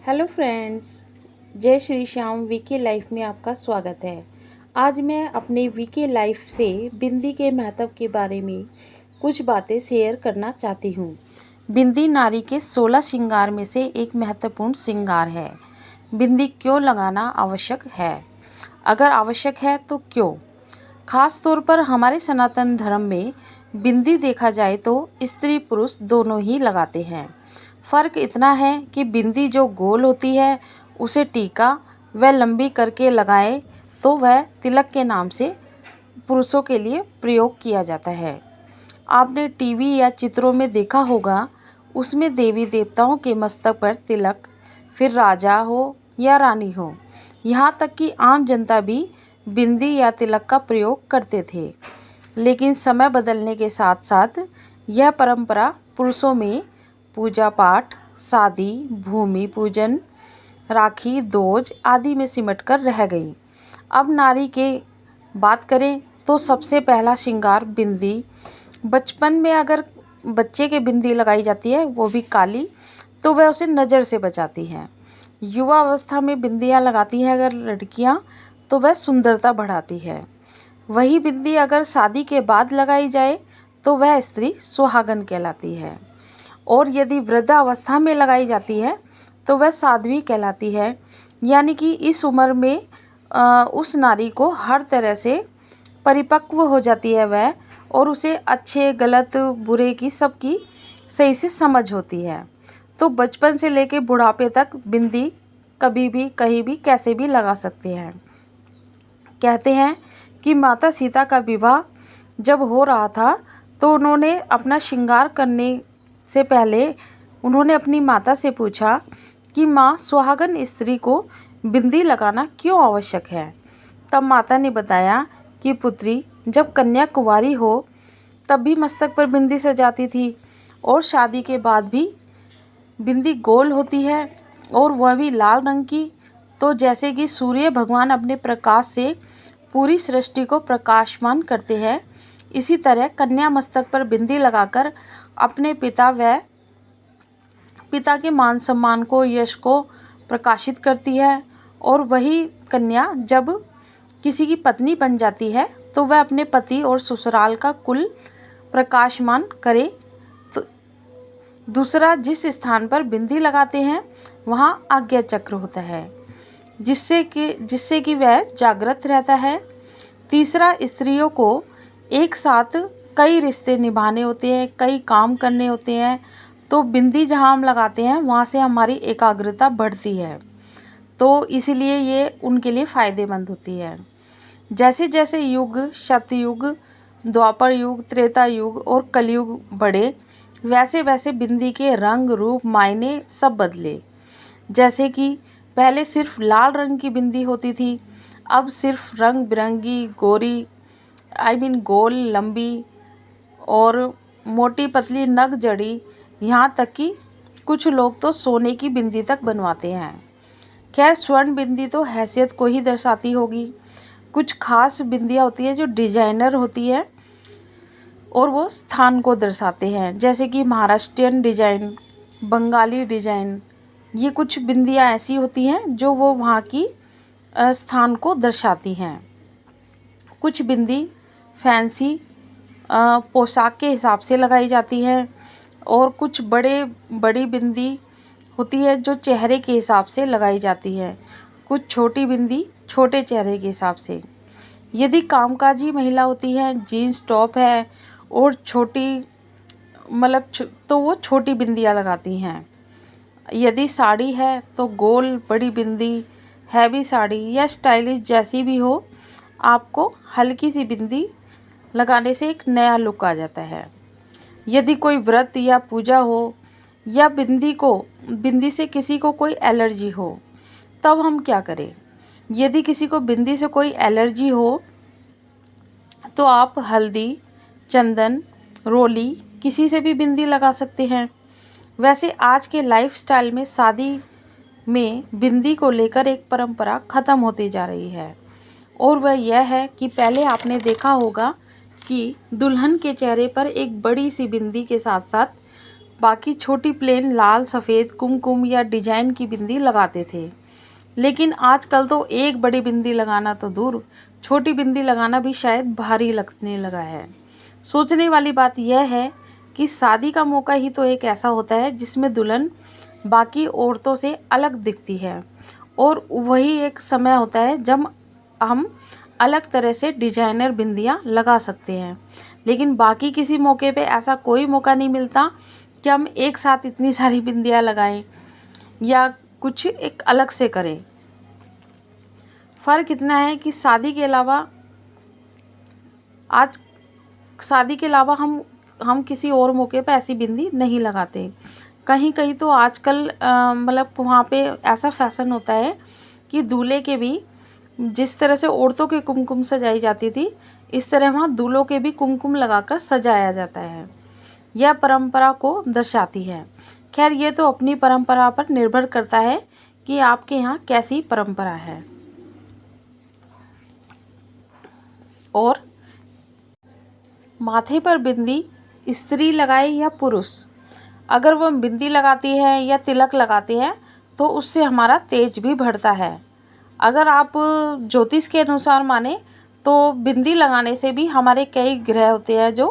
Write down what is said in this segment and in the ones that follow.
Hello friends, जय Shri Shyam VK life में आपका स्वागत है। आज मैं अपने वीके लाइफ से बिंदी के महत्व के बारे में कुछ बातें शेयर करना चाहती हूँ। बिंदी नारी के 16 श्रृंगार में से एक महत्वपूर्ण श्रृंगार है। बिंदी क्यों लगाना आवश्यक है? अगर आवश्यक है तो क्यों? खास तौर पर हमारे सनातन धर्म में बिंदी देखा जाए तो स्त्री पुरुष दोनों ही लगाते हैं। फ़र्क इतना है कि बिंदी जो गोल होती है उसे टीका व लंबी करके लगाए तो वह तिलक के नाम से पुरुषों के लिए प्रयोग किया जाता है। आपने टीवी या चित्रों में देखा होगा, उसमें देवी देवताओं के मस्तक पर तिलक, फिर राजा हो या रानी हो, यहाँ तक कि आम जनता भी बिंदी या तिलक का प्रयोग करते थे। लेकिन समय बदलने के साथ साथ यह परंपरा पुरुषों में पूजा पाठ, शादी, भूमि पूजन, राखी, दोज आदि में सिमटकर रह गई। अब नारी के बात करें तो सबसे पहला श्रृंगार बिंदी। बचपन में अगर बच्चे के बिंदी लगाई जाती है, वो भी काली, तो वह उसे नज़र से बचाती है। युवा अवस्था में बिंदियाँ लगाती हैं अगर लड़कियाँ, तो वह सुंदरता बढ़ाती है। वही बिंदी अगर शादी के बाद लगाई जाए तो वह स्त्री सुहागन कहलाती है, और यदि वृद्धावस्था में लगाई जाती है तो वह साध्वी कहलाती है। यानी कि इस उम्र में उस नारी को हर तरह से परिपक्व हो जाती है वह, और उसे अच्छे गलत बुरे की सबकी सही से समझ होती है। तो बचपन से लेकर बुढ़ापे तक बिंदी कभी भी कहीं भी कैसे भी लगा सकते हैं। कहते हैं कि माता सीता का विवाह जब हो रहा था तो उन्होंने अपना श्रृंगार करने से पहले उन्होंने अपनी माता से पूछा कि माँ, सुहागन स्त्री को बिंदी लगाना क्यों आवश्यक है? तब माता ने बताया कि पुत्री, जब कन्या कुंवारी हो तब भी मस्तक पर बिंदी सजाती थी, और शादी के बाद भी बिंदी गोल होती है, और वह भी लाल रंग की। तो जैसे कि सूर्य भगवान अपने प्रकाश से पूरी सृष्टि को प्रकाशमान करते हैं, इसी तरह कन्या मस्तक पर बिंदी लगाकर अपने पिता के मान सम्मान को, यश को प्रकाशित करती है। और वही कन्या जब किसी की पत्नी बन जाती है तो वह अपने पति और ससुराल का कुल प्रकाशमान करे। तो दूसरा, जिस स्थान पर बिंदी लगाते हैं वहाँ आज्ञा चक्र होता है, जिससे कि वह जागृत रहता है। तीसरा, स्त्रियों को एक साथ कई रिश्ते निभाने होते हैं, कई काम करने होते हैं, तो बिंदी जहाँ हम लगाते हैं वहाँ से हमारी एकाग्रता बढ़ती है, तो इसीलिए ये उनके लिए फ़ायदेमंद होती है। जैसे जैसे युग, सतयुग, द्वापर युग, त्रेता युग और कलयुग बढ़े, वैसे वैसे बिंदी के रंग, रूप, मायने सब बदले। जैसे कि पहले सिर्फ लाल रंग की बिंदी होती थी, अब सिर्फ रंग बिरंगी, गोल, लंबी और मोटी पतली, नग जड़ी, यहाँ तक कि कुछ लोग तो सोने की बिंदी तक बनवाते हैं। खैर, स्वर्ण बिंदी तो हैसियत को ही दर्शाती होगी। कुछ खास बिंदियाँ होती है जो डिजाइनर होती है और वो स्थान को दर्शाते हैं, जैसे कि महाराष्ट्रियन डिजाइन, बंगाली डिजाइन। ये कुछ बिंदियाँ ऐसी होती हैं जो वो वहाँ की स्थान को दर्शाती हैं। कुछ बिंदी फैंसी पोशाक के हिसाब से लगाई जाती है, और कुछ बड़ी बिंदी होती है जो चेहरे के हिसाब से लगाई जाती है। कुछ छोटी बिंदी छोटे चेहरे के हिसाब से। यदि कामकाजी महिला होती है, जीन्स टॉप है और तो वो छोटी बिंदियाँ लगाती हैं। यदि साड़ी है तो गोल बड़ी बिंदी, हैवी साड़ी या स्टाइलिश जैसी भी हो, आपको हल्की सी बिंदी लगाने से एक नया लुक आ जाता है। यदि कोई व्रत या पूजा हो, या बिंदी से किसी को कोई एलर्जी हो, तब हम क्या करें? यदि किसी को बिंदी से कोई एलर्जी हो तो आप हल्दी, चंदन, रोली किसी से भी बिंदी लगा सकते हैं। वैसे आज के लाइफस्टाइल में शादी में बिंदी को लेकर एक परंपरा ख़त्म होती जा रही है, और वह यह है कि पहले आपने देखा होगा कि दुल्हन के चेहरे पर एक बड़ी सी बिंदी के साथ साथ बाकी छोटी प्लेन लाल सफ़ेद कुमकुम या डिजाइन की बिंदी लगाते थे। लेकिन आजकल तो एक बड़ी बिंदी लगाना तो दूर, छोटी बिंदी लगाना भी शायद भारी लगने लगा है। सोचने वाली बात यह है कि शादी का मौका ही तो एक ऐसा होता है जिसमें दुल्हन बाकी औरतों से अलग दिखती है, और वही एक समय होता है जब हम अलग तरह से डिजाइनर बिंदियाँ लगा सकते हैं। लेकिन बाकी किसी मौके पे ऐसा कोई मौका नहीं मिलता कि हम एक साथ इतनी सारी बिंदियाँ लगाएं या कुछ एक अलग से करें। फ़र्क इतना है कि शादी के अलावा हम किसी और मौके पे ऐसी बिंदी नहीं लगाते। कहीं कहीं तो आजकल मतलब वहाँ पे ऐसा फैशन होता है कि दूल्हे के भी जिस तरह से औरतों के कुमकुम सजाई जाती थी, इस तरह वहाँ दूल्हों के भी कुमकुम लगाकर सजाया जाता है। यह परंपरा को दर्शाती है। खैर, ये तो अपनी परंपरा पर निर्भर करता है कि आपके यहाँ कैसी परंपरा है। और माथे पर बिंदी स्त्री लगाए या पुरुष, अगर वह बिंदी लगाती है या तिलक लगाती है तो उससे हमारा तेज भी बढ़ता है। अगर आप ज्योतिष के अनुसार माने तो बिंदी लगाने से भी हमारे कई ग्रह होते हैं जो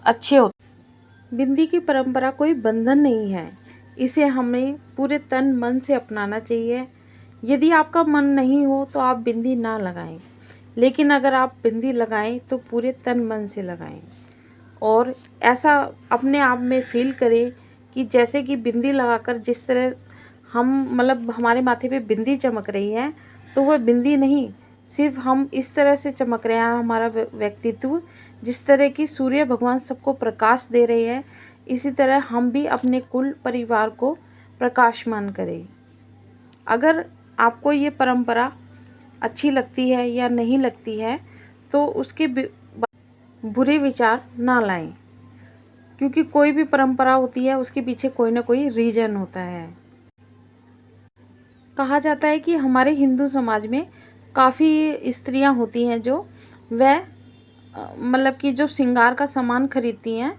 अच्छे होते हैं। बिंदी की परंपरा कोई बंधन नहीं है, इसे हमें पूरे तन मन से अपनाना चाहिए। यदि आपका मन नहीं हो तो आप बिंदी ना लगाएं, लेकिन अगर आप बिंदी लगाएं तो पूरे तन मन से लगाएं और ऐसा अपने आप में फील करें कि जैसे कि बिंदी लगाकर जिस तरह हम मतलब हमारे माथे पे बिंदी चमक रही है, तो वह बिंदी नहीं, सिर्फ हम इस तरह से चमक रहे हैं। हमारा व्यक्तित्व जिस तरह की सूर्य भगवान सबको प्रकाश दे रहे हैं, इसी तरह हम भी अपने कुल परिवार को प्रकाशमान करें। अगर आपको ये परंपरा अच्छी लगती है या नहीं लगती है तो उसके बुरे विचार ना लाएं, क्योंकि कोई भी परंपरा होती है उसके पीछे कोई ना कोई रीज़न होता है। कहा जाता है कि हमारे हिंदू समाज में काफ़ी स्त्रियां होती हैं जो वह मतलब कि जो श्रृंगार का सामान खरीदती हैं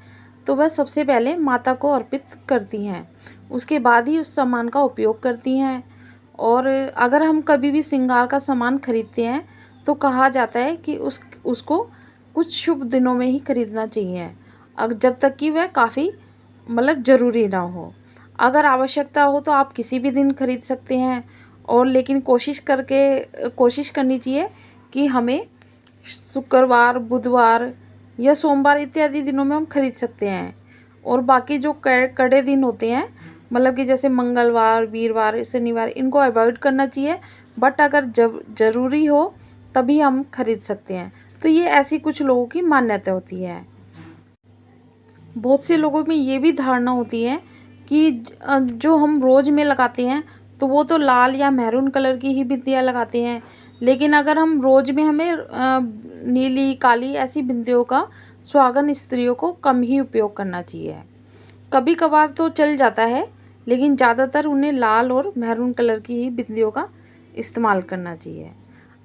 तो वह सबसे पहले माता को अर्पित करती हैं, उसके बाद ही उस सामान का उपयोग करती हैं। और अगर हम कभी भी श्रृंगार का सामान खरीदते हैं तो कहा जाता है कि उसको कुछ शुभ दिनों में ही खरीदना चाहिए, जब तक कि वह काफ़ी मतलब ज़रूरी ना हो। अगर आवश्यकता हो तो आप किसी भी दिन खरीद सकते हैं, और लेकिन कोशिश करनी चाहिए कि हमें शुक्रवार, बुधवार या सोमवार इत्यादि दिनों में हम खरीद सकते हैं। और बाकी जो कड़े दिन होते हैं, मतलब कि जैसे मंगलवार, वीरवार, शनिवार, इनको अवॉइड करना चाहिए। बट अगर जब ज़रूरी हो तभी हम खरीद सकते हैं। तो ये ऐसी कुछ लोगों की मान्यता होती है। बहुत से लोगों में ये भी धारणा होती है कि जो हम रोज़ में लगाते हैं तो वो तो लाल या मैरून कलर की ही बिंदियाँ लगाते हैं, लेकिन अगर हम रोज़ में हमें नीली, काली ऐसी बिंदियों का सुहागन स्त्रियों को कम ही उपयोग करना चाहिए। कभी कभार तो चल जाता है, लेकिन ज़्यादातर उन्हें लाल और मैरून कलर की ही बिंदियों का इस्तेमाल करना चाहिए।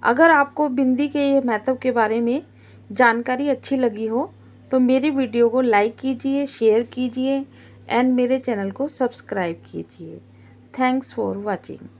अगर आपको बिंदी के ये महत्व के बारे में जानकारी अच्छी लगी हो तो मेरी वीडियो को लाइक कीजिए, शेयर कीजिए एंड मेरे चैनल को सब्सक्राइब कीजिए। Thanks for watching.